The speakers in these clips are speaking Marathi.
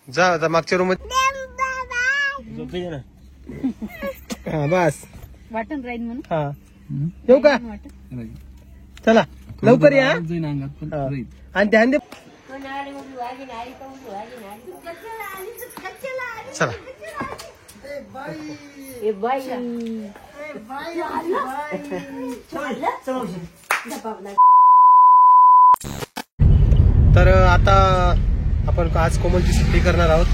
जा आता मागच्या रूम मध्ये ना. हा बस वाटण राहील म्हणून. हा येऊ का? चला लवकर या. आणि ध्यान दे. चला तर आता आपण आज कोमलची सुट्टी करणार आहोत.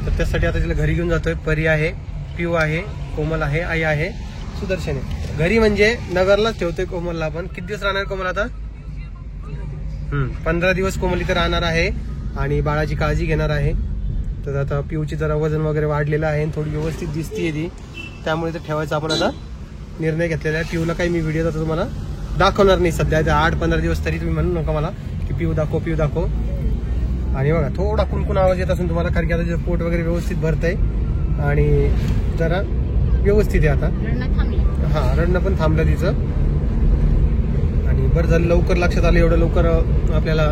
तर त्यासाठी आता तिला घरी घेऊन जातोय. परी आहे, पिऊ आहे, कोमल आहे, आई आहे, सुदर्शन आहे. घरी म्हणजे नगरलाच ठेवतोय कोमलला. आपण किती दिवस राहणार कोमल आता? 15 दिवस कोमल इथे राहणार आहे आणि बाळाची काळजी घेणार आहे. तर आता पिऊची जरा वजन वगैरे वाढलेलं आहे, थोडी व्यवस्थित दिसतीये ती, त्यामुळे ते ठेवायचा आपण आता निर्णय घेतलेला आहे. पिऊला काही मी व्हिडिओ आता तुम्हाला दाखवणार नाही सध्या. 8-15 दिवस तरी तुम्ही म्हणू नका मला की पिऊ दाखव पिऊ दाखव. आणि बघा थोडा कुणकुण आवाज येत असून तुम्हाला, कारण की आता तिचं पोट वगैरे व्यवस्थित भरतंय आणि जरा व्यवस्थित आहे आता. हा रडणं पण थांबलं तिचं. आणि बरं झालं लवकर लक्षात आलं, एवढं लवकर आपल्याला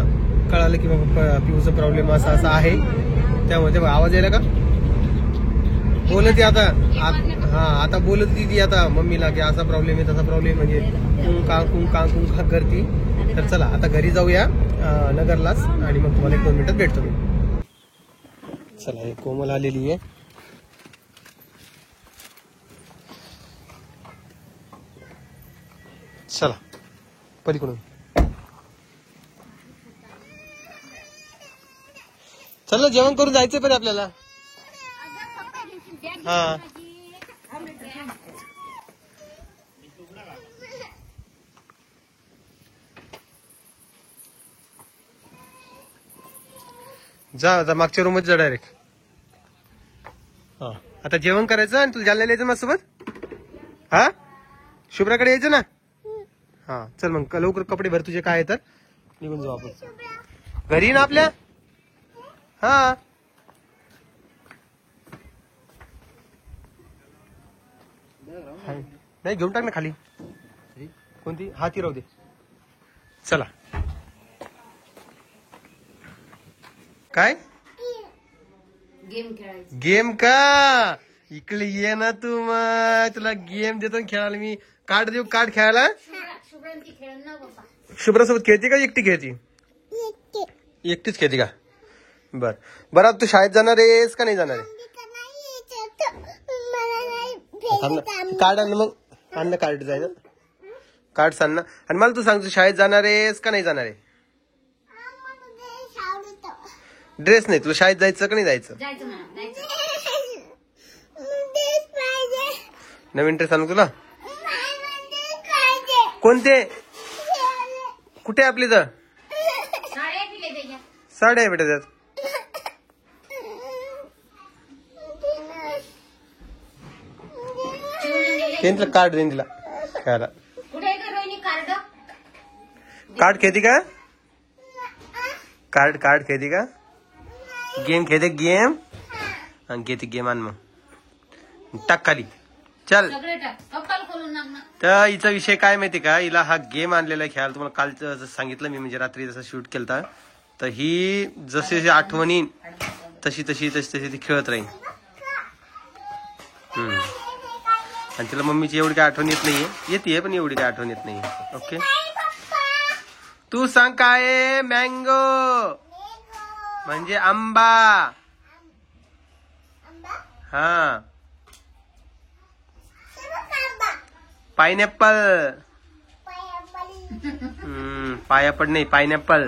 कळालं की बाबा पिऊचा प्रॉब्लेम असा असा आहे. त्यामुळे ते आवाज यायला का बोलत आता. हा आता बोलत ती आता मम्मीला की असा प्रॉब्लेम आहे तसा प्रॉब्लेम, म्हणजे कुंका करती. तर चला आता घरी जाऊया नगरलाच आणि मग तुम्हाला 1-2 मिनिटात भेटतो मी. चला हे कोमल आलेली आहे. चला पलीकडून चला जेवण करून जायचंय पण आपल्याला. हा जा आता मागच्या रूम मध्ये जा डायरेक्ट. हा आता जेवण करायचं आणि तुला जायला यायचं माझ्यासोबत. हा शुभ्राकडे यायचं ना. हा चल मग लवकर कपडे भर तुझे काय तर निघून जाऊ आपण घरी ना आपल्या. हा नाही घेऊन टाक ना खाली. कोणती? हाती राहू दे. चला काय गेम का? इकडे ये ना तू, मग तुला गेम देतो खेळायला मी. कार्ड देऊ? कार्ड खेळायला. शुभ्रासोबत खेळते का एकटी खेळती? एकटीच खेळते का? बर बरं तू शाळेत जाणार आहेस का नाही जाणार आहे? कार्ड आण मग. आण कार्ड जाय ना. कार्ड सांग ना. आणि मला तू सांग तू शाळेत जाणार आहेस का नाही जाणार आहे? ड्रेस नाही, तुला शाळेत जायचं का नाही जायचं? नवीन ड्रेस आणू तुला. कोणते? कुठे आपली तर साड्या आहे बेटा त्यात. तिला कार्ड देईन तिला खेळायला. कार्ड खेळती का? कार्ड खेळती का? गेम खेळते गेम. घेते गेम आण मग टाक खाली. चल तर हिचा विषय काय माहिती का? हिला हा गेम आणलेला आहे खेळायला. तुम्हाला काल सांगितलं मी, म्हणजे रात्री जसं शूट केलता. तर ही जसे जसे आठवणी तशी ती खेळत राहील. आणि तिला मम्मीची एवढी काय आठवण येत नाहीये. येते पण एवढी काय आठवण येत नाहीये. ओके तू सांग काय? मँगो म्हणजे आंबा. हा पायनॅपल. पायापड नाही पायनॅपल.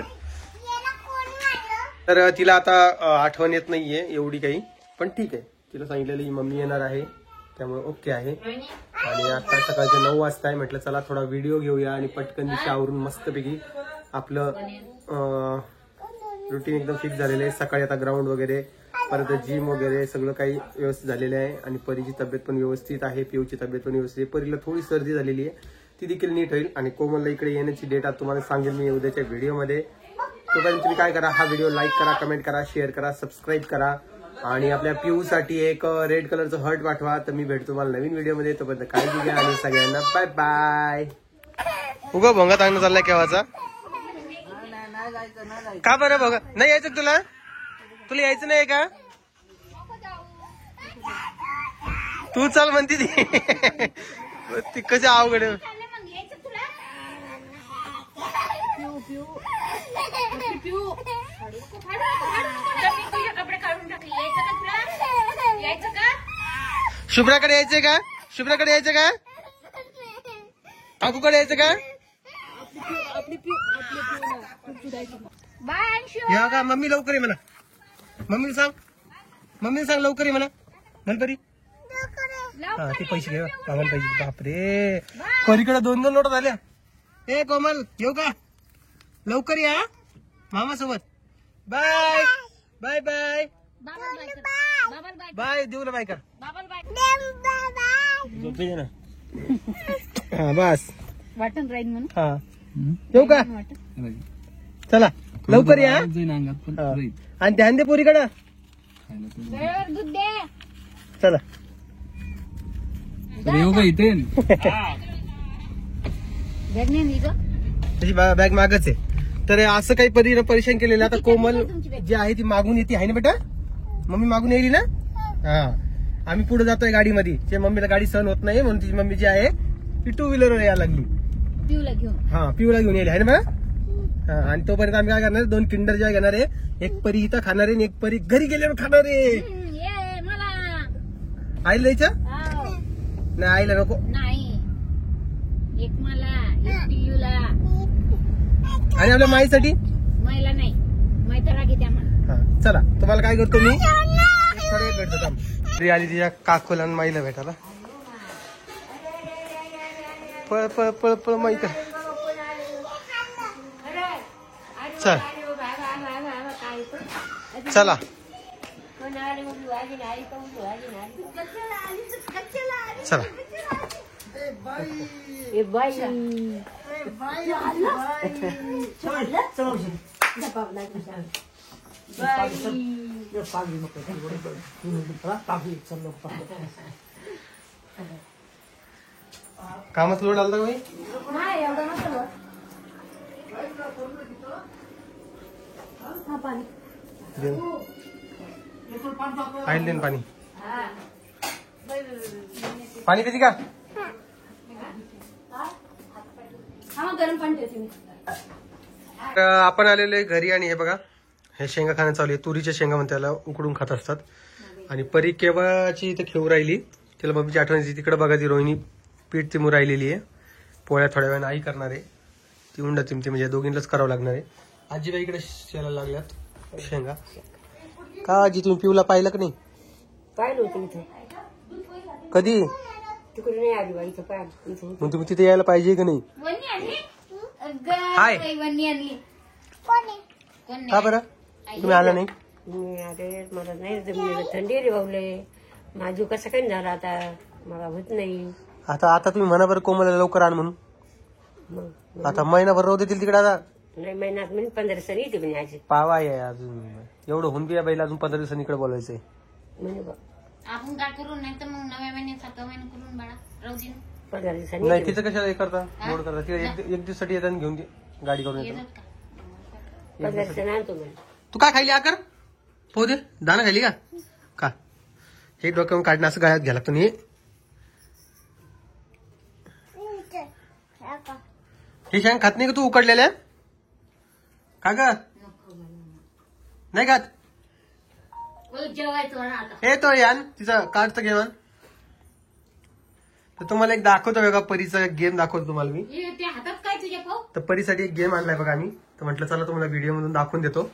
तर तिला आता आठवण येत नाहीये एवढी काही, पण ठीक आहे. तिला सांगितलेली मम्मी येणार आहे त्यामुळे ओके आहे. आणि आता सकाळचे 9 वाजता आहे. म्हटलं चला थोडा व्हिडिओ घेऊया आणि पटकन दिवशी आवरून मस्तपैकी आपलं रुटीन एकदम फिक्स झालेलं आहे. सकाळी आता ग्राउंड वगैरे परत जिम वगैरे सगळं काही व्यवस्थित झालेलं आहे. आणि परीची तब्येत पण व्यवस्थित आहे, पिऊची तब्येत पण व्यवस्थित आहे. परीला थोडी सर्दी झालेली आहे, ती देखील नीट होईल. आणि कोमलला इकडे येण्याची डेट आता तुम्हाला सांगेल मी उद्याच्या व्हिडिओमध्ये. तोपर्यंत तुम्ही काय करा, हा व्हिडिओ लाईक करा, कमेंट करा, शेअर करा, सबस्क्राईब करा. आणि आपल्या पिऊसाठी एक रेड कलरचं हर्ट पाठवा. तर मी भेटतो तुम्हाला नवीन व्हिडिओमध्ये. तोपर्यंत काळजी घ्या आणि सगळ्यांना बाय बाय. उगा भोंगा चांगला चाललाय केव्हाचा. का बरं बघा नाही यायचं तुला? तुला यायचं नाही का? तू चाल म्हणते ती ती कशी अवघड आहे. शुभ्राकडे यायचंय का? शुभ्राकडे यायचं का? काकूकडे यायचं का? या का मम्मी लवकर ये म्हणा. मम्मीला सांग लवकर ये म्हणा. गणपती हा ते पैसे घे बाबाला पाहिजे. बापरे परीकडे 2 नोटा झाल्या. ए कोमल येऊ का? लवकर या मामा सोबत. Bye bye bye bye. देऊला बाय कर. झोपे ना. हा बस वाटण राहील म्हणून. हा येऊ का? चला लवकर या. आणि ध्यान दे पोरीकडं. दूध दे. चला येऊ का इथे? त्याची बॅग मागच आहे. तर असं काही परेशान केलेलं. आता कोमल जी आहे ती मागून येते आहे ना बेटा. मम्मी मागून येईल ना. हा आम्ही पुढे जातोय गाडीमध्ये. जे मम्मीला गाडी सहन होत नाही म्हणून तिची मम्मी जी आहे ती 2 व्हीलरवर यायला लागली. पिऊला घेऊन. हा पिऊला घेऊन येईल आहे ना बघा. हा आणि तोपर्यंत आम्ही काय करणार 2 किंडर जॉय घेणार आहे. एक परी इथं खाणार आहे आणि एक परी घरी गेल्यावर खाणार आहे. आईला द्यायचं नाही. आईला नको. नाही एक मला एक पिल्लूला आणि आपल्या माईसाठी मायला नाही. माय तर रागी त्या मला. हा चला तुम्हाला काय करतो मी थोडे वेळ भेटतो. तरी आली तिच्या काकूला आणि माईला भेटायला. पळ पळ पळ पळ माई का. चल चला चला. कामात लोड आलता का बाई? आईल देन पाणी. पाणी पिती का? गरम पाणी ठेवते मी. आपण आलेलो आहे घरी आणि हे बघा हे शेंगा खाणं चालू आहे. तुरीच्या शेंगा म्हणते त्याला उकडून खात असतात. आणि परी केव्हाची इथे खेळू राहिली. तिला मम्मीची आठवण येते. तिकडे बघा ती रोहिणी पीठ तिमू राहिलेली आहे. पोळ्या थोड्या वेळाने आई करणार आहे. ती उंडा तिमती म्हणजे दोघींनाच करावं लागणार आहे. आजीबाई इकडे शेला लागल्यात शेंगा. का आजी तुम्ही पिऊला पाहिलं का नाही? पाहिलं होतं इथे. कधी? तिकडे नाही आली बाई इथं पाहिलं. मग तुम्ही तिथे यायला पाहिजे की नाही? हाय. का बरं तुम्ही आला नाही? अरे मला नाही जमलेलं. थंडी रे भाऊले. माझू कसं काही झाला आता मला होत नाही. आता तुम्ही म्हणा बरं कोमला लवकर आण म्हणून. मग आता महिनाभर राहू देतील तिकडे. आता नाही महिन्यात म्हणजे 15 दिवसांनी येते म्हणे आजी. पावा आहे अजून एवढं होऊन बी बाईला अजून 15 दिवसांनी इकडे बोलायचंय. म्हणजे आपण काय करू नाही तर मग 9व्या महिन्यात 7व्या महिन्यात करून बाळा राहू दे. 15 दिवसांनी नाही तिचं कशाला हे करता गोड करता. तिला एक दिवसासाठी येतात घेऊन गाडी करून येतात. 15 दिवसांनी आणतो म्हणे. तू काय खायली आकर? पोह दे दाना खायली का? हे डोक्यावर काढणं असं गाळ्यात घ्या लागतो. हे शेंग खात नाही का तू उकडलेल्या? का ग नाही खात? जेवायचं आता. हे तो यान तिचं काढतं घेऊन. तर तुम्हाला एक दाखवतो बघा परीचा गेम दाखवतो तुम्हाला मी. ते हातात काय तुझ्या पाहू. तर परीसाठी एक गेम आणलाय बघा आम्ही. तर म्हटलं चला तुम्हाला व्हिडिओ मधून दाखवून देतो.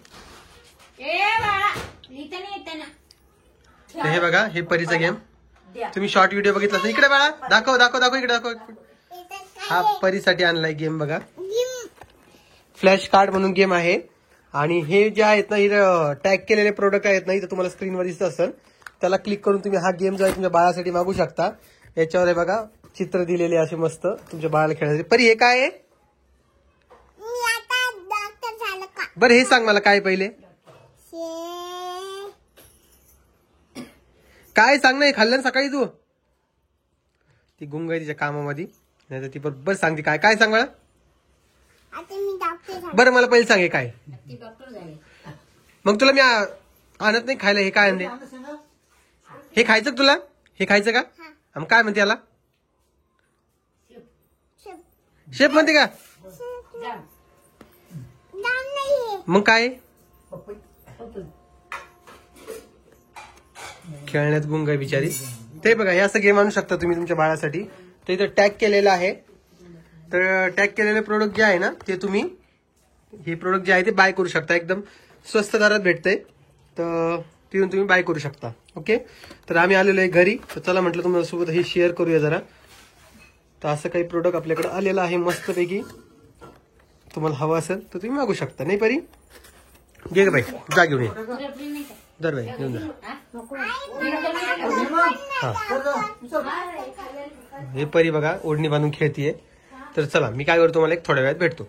ए बाळा लिहिता नाही येते ना. तर हे बघा हे परीचा गेम. तुम्ही शॉर्ट व्हिडिओ बघितला असेल. इकडे बाळा दाखव दाखव दाखव इकडे दाखव. हा परीसाठी आणलाय गेम बघा. फ्लॅश कार्ड म्हणून गेम आहे. आणि हे जे आहेत ना इथं टॅग केलेले प्रोडक्ट आहेत ना इथं तुम्हाला स्क्रीनवर दिसत असेल. त्याला क्लिक करून तुम्ही हा गेम जो आहे तुमच्या बाळासाठी मागू शकता. याच्यावर हे बघा चित्र दिलेले असे मस्त तुमच्या बाळाला खेळायचे. परी हे काय आहे? बरं हे सांग मला काय पहिले काय सांग नाही खाल्लं सकाळी तू. ती गुंग आहे तिच्या कामामध्ये नाही तर ती बरोबर सांगते काय काय सांग मला. बरं मला पहिले सांग हे काय. मग तुला मी आणत नाही खायला. हे काय आणते? हे खायचं का तुला? हे खायचं का? आणि काय म्हणते याला शेप म्हणते का मग काय खेळण्यात गुंग आहे बिचारी ते बघा हे असं गेम आणू शकता तुम्ही तुमच्या बाळासाठी तर इथं टॅग केलेलं आहे तर टॅग केलेले प्रोडक्ट जे आहे ना ते तुम्ही हे प्रोडक्ट जे आहे ते बाय करू शकता एकदम स्वस्त दरात भेटतंय तर तिथून तुम्ही बाय करू शकता ओके तर आम्ही आलेलो आहे घरी तर चला म्हटलं तुमच्यासोबत हे शेअर करूया जरा तर असं काही प्रोडक्ट आपल्याकडे आलेलं आहे मस्तपैकी तुम्हाला हवं असेल तर तुम्ही मागू शकता नाही परी घे ग बाई जा घेऊन ये रबडी नाही का? दर बाई घेऊन जा हा हे परी बघा ओढणी बांधून खेळतीये तर चला मी काय करतो मला एक थोड्या वेळात भेटतो